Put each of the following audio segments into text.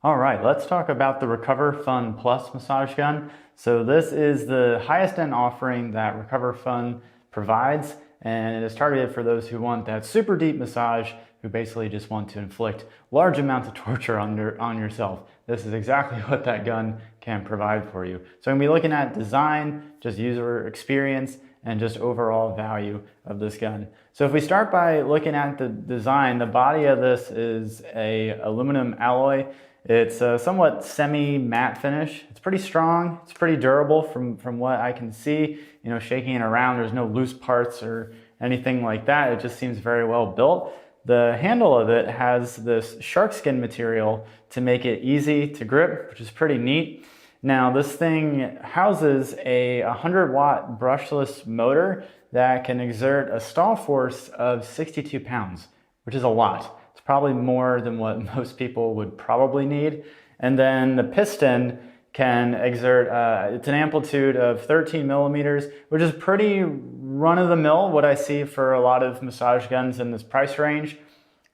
All right, let's talk about the RecoverFun Plus Massage Gun. So this is the highest end offering that RecoverFun provides, and it is targeted for those who want that super deep massage, who basically just want to inflict large amounts of torture on yourself. This is exactly what that gun can provide for you. So I'm going to be looking at design, just user experience, and just overall value of this gun. So if we start by looking at the design, the body of this is a aluminum alloy. It's a somewhat semi-matte finish. It's pretty strong. It's pretty durable from what I can see. You know, shaking it around, there's no loose parts or anything like that. It just seems very well built. The handle of it has this shark skin material to make it easy to grip, which is pretty neat. Now, this thing houses a 100-watt brushless motor that can exert a stall force of 62 pounds, which is a lot. Probably more than what most people would probably need. And then the piston can exert, it's an amplitude of 13 millimeters, which is pretty run-of-the-mill, what I see for a lot of massage guns in this price range.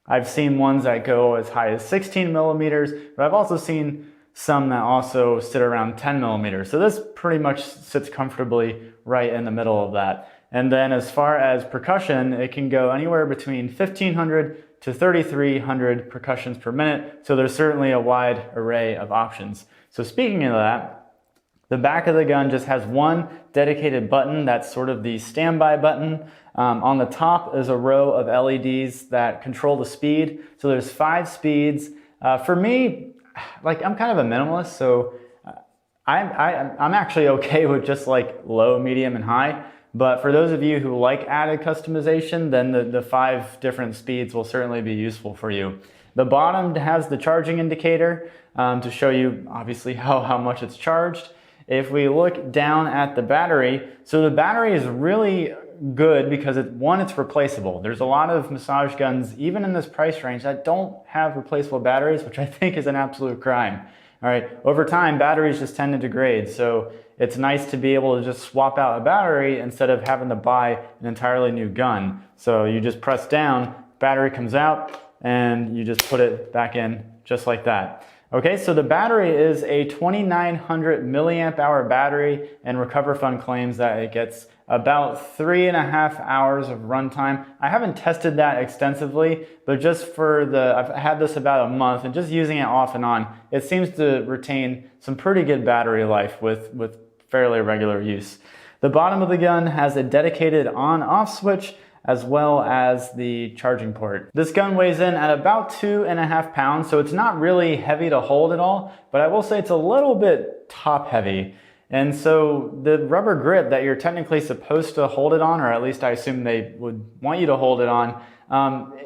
I've seen ones that go as high as 16 millimeters, but I've also seen some that also sit around 10 millimeters. So this pretty much sits comfortably right in the middle of that. And then as far as percussion, it can go anywhere between 1,500 to 3,300 percussions per minute. So there's certainly a wide array of options. So speaking of that, the back of the gun just has one dedicated button. That's sort of the standby button. On the top is a row of LEDs that control the speed. So there's 5 speeds. For me, like, I'm kind of a minimalist, so I'm actually okay with just like low, medium, and high. But for those of you who like added customization, then the 5 different speeds will certainly be useful for you. The bottom has the charging indicator to show you obviously how much it's charged. If we look down at the battery, so the battery is really good because it's replaceable. There's a lot of massage guns, even in this price range, that don't have replaceable batteries, which I think is an absolute crime. All right, over time, batteries just tend to degrade, so it's nice to be able to just swap out a battery instead of having to buy an entirely new gun. So you just press down, battery comes out, and you just put it back in just like that. Okay, so the battery is a 2,900 milliamp hour battery, and RecoverFun claims that it gets about 3.5 hours of runtime. I haven't tested that extensively, but just I've had this about a month, and just using it off and on, it seems to retain some pretty good battery life with fairly regular use. The bottom of the gun has a dedicated on-off switch, as well as the charging port. This gun weighs in at about 2.5 pounds, so it's not really heavy to hold at all, but I will say it's a little bit top heavy. And so the rubber grip that you're technically supposed to hold it on, or at least I assume they would want you to hold it on,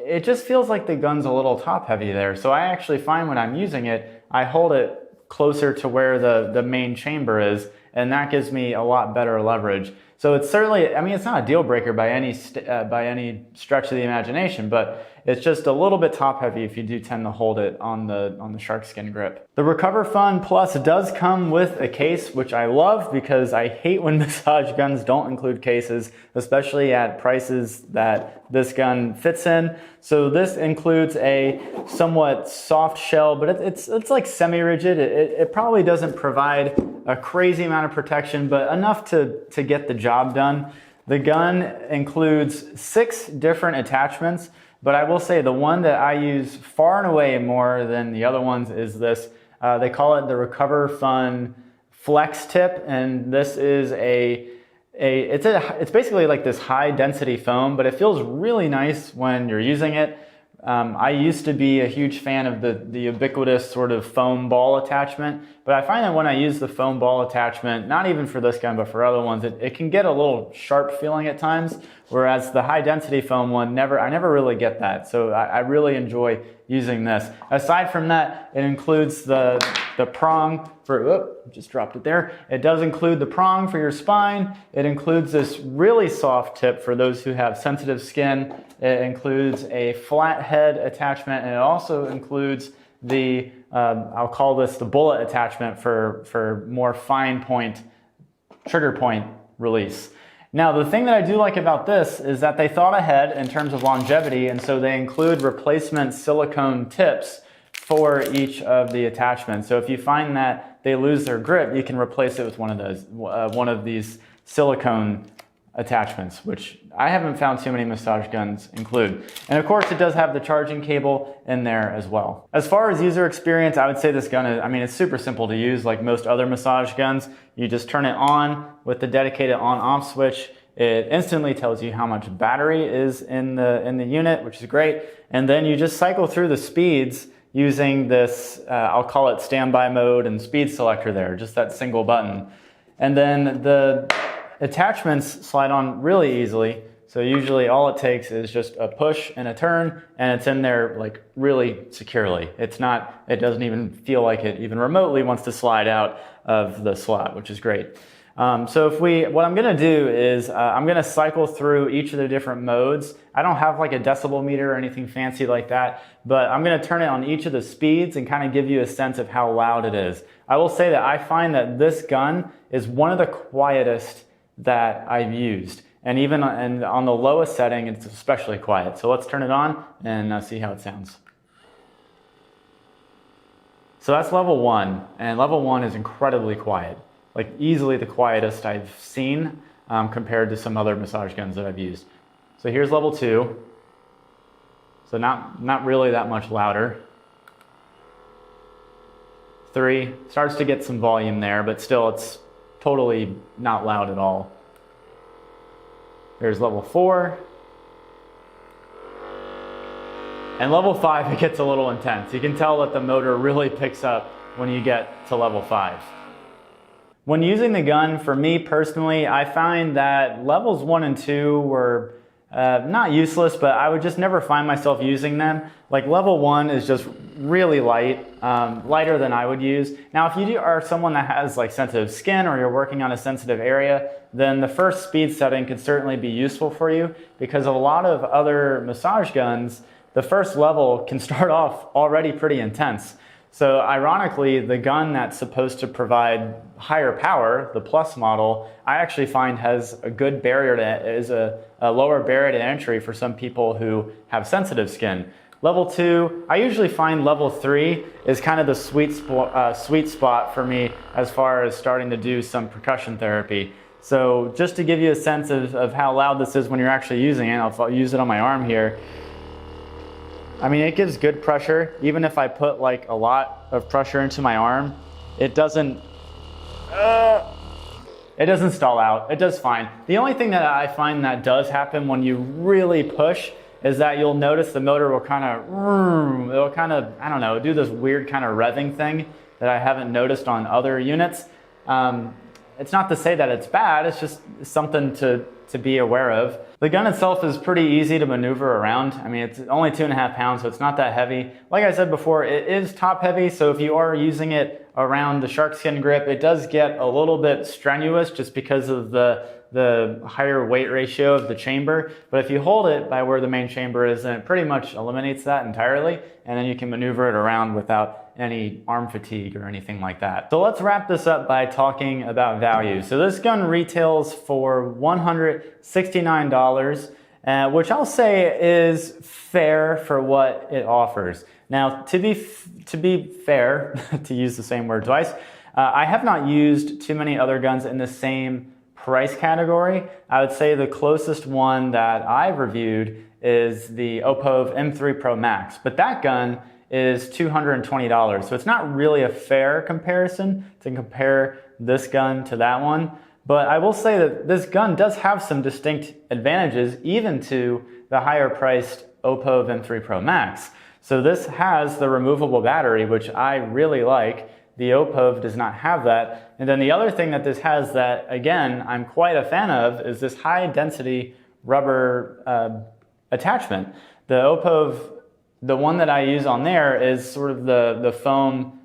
it just feels like the gun's a little top heavy there. So I actually find when I'm using it, I hold it closer to where the main chamber is, and that gives me a lot better leverage. So it's certainly, I mean, it's not a deal breaker by any stretch of the imagination, but it's just a little bit top heavy if you do tend to hold it on the shark skin grip. The RecoverFun Plus does come with a case, which I love because I hate when massage guns don't include cases, especially at prices that this gun fits in. So this includes a somewhat soft shell, but it's like semi-rigid. It probably doesn't provide a crazy amount of protection, but enough to get the job done. The gun includes 6 different attachments, but I will say the one that I use far and away more than the other ones is this. They call it the RecoverFun Flex Tip, and this is it's basically like this high density foam, but it feels really nice when you're using it. I used to be a huge fan of the ubiquitous sort of foam ball attachment, but I find that when I use the foam ball attachment, not even for this gun, but for other ones, it can get a little sharp feeling at times, whereas the high density foam one, I never really get that. So I really enjoy using this. Aside from that, it includes the prong for, just dropped it there. It does include the prong for your spine. It includes this really soft tip for those who have sensitive skin. It includes a flat head attachment, and it also includes the, I'll call this the bullet attachment for more fine point, trigger point release. Now, the thing that I do like about this is that they thought ahead in terms of longevity, and so they include replacement silicone tips for each of the attachments. So if you find that they lose their grip, you can replace it with one of these silicone attachments, which I haven't found too many massage guns include. And of course, it does have the charging cable in there as well. As far as user experience, I would say this gun is, it's super simple to use like most other massage guns. You just turn it on with the dedicated on-off switch. It instantly tells you how much battery is in the unit, which is great. And then you just cycle through the speeds using this, I'll call it standby mode and speed selector there, just that single button. And then the attachments slide on really easily. So usually all it takes is just a push and a turn, and it's in there like really securely. It doesn't even feel like it even remotely wants to slide out of the slot, which is great. So what I'm gonna do is I'm gonna cycle through each of the different modes. I don't have like a decibel meter or anything fancy like that, but I'm gonna turn it on each of the speeds and kind of give you a sense of how loud it is. I will say that I find that this gun is one of the quietest that I've used. And even on the lowest setting, it's especially quiet. So let's turn it on and see how it sounds. So that's level 1, and level 1 is incredibly quiet. Like easily the quietest I've seen compared to some other massage guns that I've used. So here's level 2. So not really that much louder. 3, starts to get some volume there, but still it's totally not loud at all. There's level 4. And level 5, it gets a little intense. You can tell that the motor really picks up when you get to level 5. When using the gun, for me personally, I find that levels 1 and 2 were not useless, but I would just never find myself using them. Like level 1 is just really light, lighter than I would use. Now, if you are someone that has like sensitive skin or you're working on a sensitive area, then the first speed setting could certainly be useful for you, because a lot of other massage guns, the first level can start off already pretty intense. So ironically, the gun that's supposed to provide higher power, the Plus model, I actually find has a good barrier a lower barrier to entry for some people who have sensitive skin. Level 2, I usually find level 3 is kind of the sweet spot for me as far as starting to do some percussion therapy. So just to give you a sense of how loud this is when you're actually using it, I'll use it on my arm here. It gives good pressure. Even if I put like a lot of pressure into my arm, it doesn't stall out. It does fine. The only thing that I find that does happen when you really push is that you'll notice the motor will kind of, I don't know, do this weird kind of revving thing that I haven't noticed on other units. It's not to say that it's bad, it's just something to be aware of. The gun itself is pretty easy to maneuver around. It's only 2.5 pounds, so it's not that heavy. Like I said before, it is top heavy, so if you are using it around the shark skin grip, it does get a little bit strenuous just because of the higher weight ratio of the chamber. But if you hold it by where the main chamber is, then it pretty much eliminates that entirely, and then you can maneuver it around without any arm fatigue or anything like that. So let's wrap this up by talking about value. So this gun retails for $169, which I'll say is fair for what it offers. Now, to be fair, to use the same word twice, I have not used too many other guns in the same price category. I would say the closest one that I've reviewed is the Opov M3 Pro Max, but that gun is $220. So it's not really a fair comparison to compare this gun to that one. But I will say that this gun does have some distinct advantages even to the higher priced Opov M3 Pro Max. So this has the removable battery, which I really like. The Opov does not have that. And then the other thing that this has that, again, I'm quite a fan of is this high density rubber attachment. The Opov, the one that I use on there is sort of the foam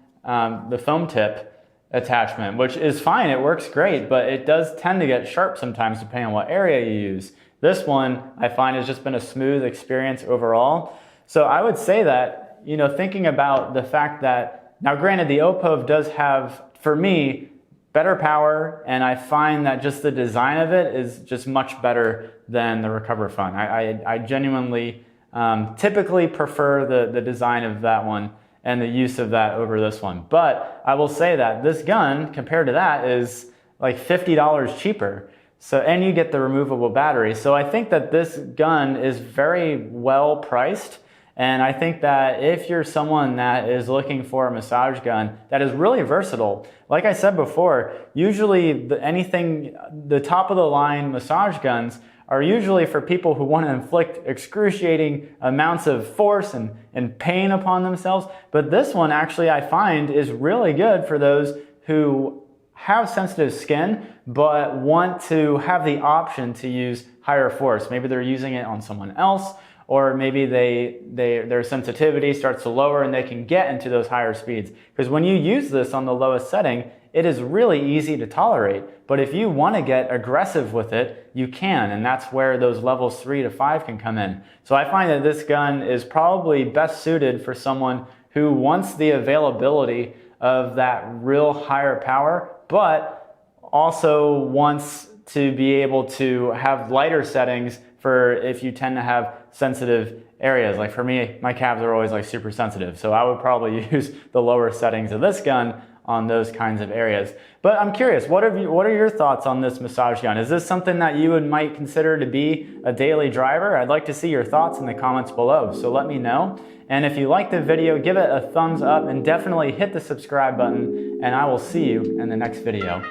tip attachment, which is fine, it works great, but it does tend to get sharp sometimes depending on what area you use. This one I find has just been a smooth experience overall. So I would say that, thinking about the fact that, now granted the Opov does have, for me, better power, and I find that just the design of it is just much better than the RecoverFun. I genuinely typically prefer the design of that one. and the use of that over this one. But I will say that this gun, compared to that, is like $50 cheaper. So, and you get the removable battery. So I think that this gun is very well priced. And I think that if you're someone that is looking for a massage gun that is really versatile, like I said before, usually the top of the line massage guns are usually for people who want to inflict excruciating amounts of force and pain upon themselves. But this one actually I find is really good for those who have sensitive skin but want to have the option to use higher force. Maybe they're using it on someone else, or maybe their sensitivity starts to lower and they can get into those higher speeds. Because when you use this on the lowest setting, it is really easy to tolerate. But if you want to get aggressive with it, you can, and that's where those levels 3 to 5 can come in. So I find that this gun is probably best suited for someone who wants the availability of that real higher power, but also wants to be able to have lighter settings for if you tend to have sensitive areas. Like for me, my calves are always like super sensitive, so I would probably use the lower settings of this gun on those kinds of areas. But I'm curious, what are your thoughts on this massage gun? Is this something that you might consider to be a daily driver? I'd like to see your thoughts in the comments below, so let me know. And if you liked the video, give it a thumbs up and definitely hit the subscribe button, and I will see you in the next video.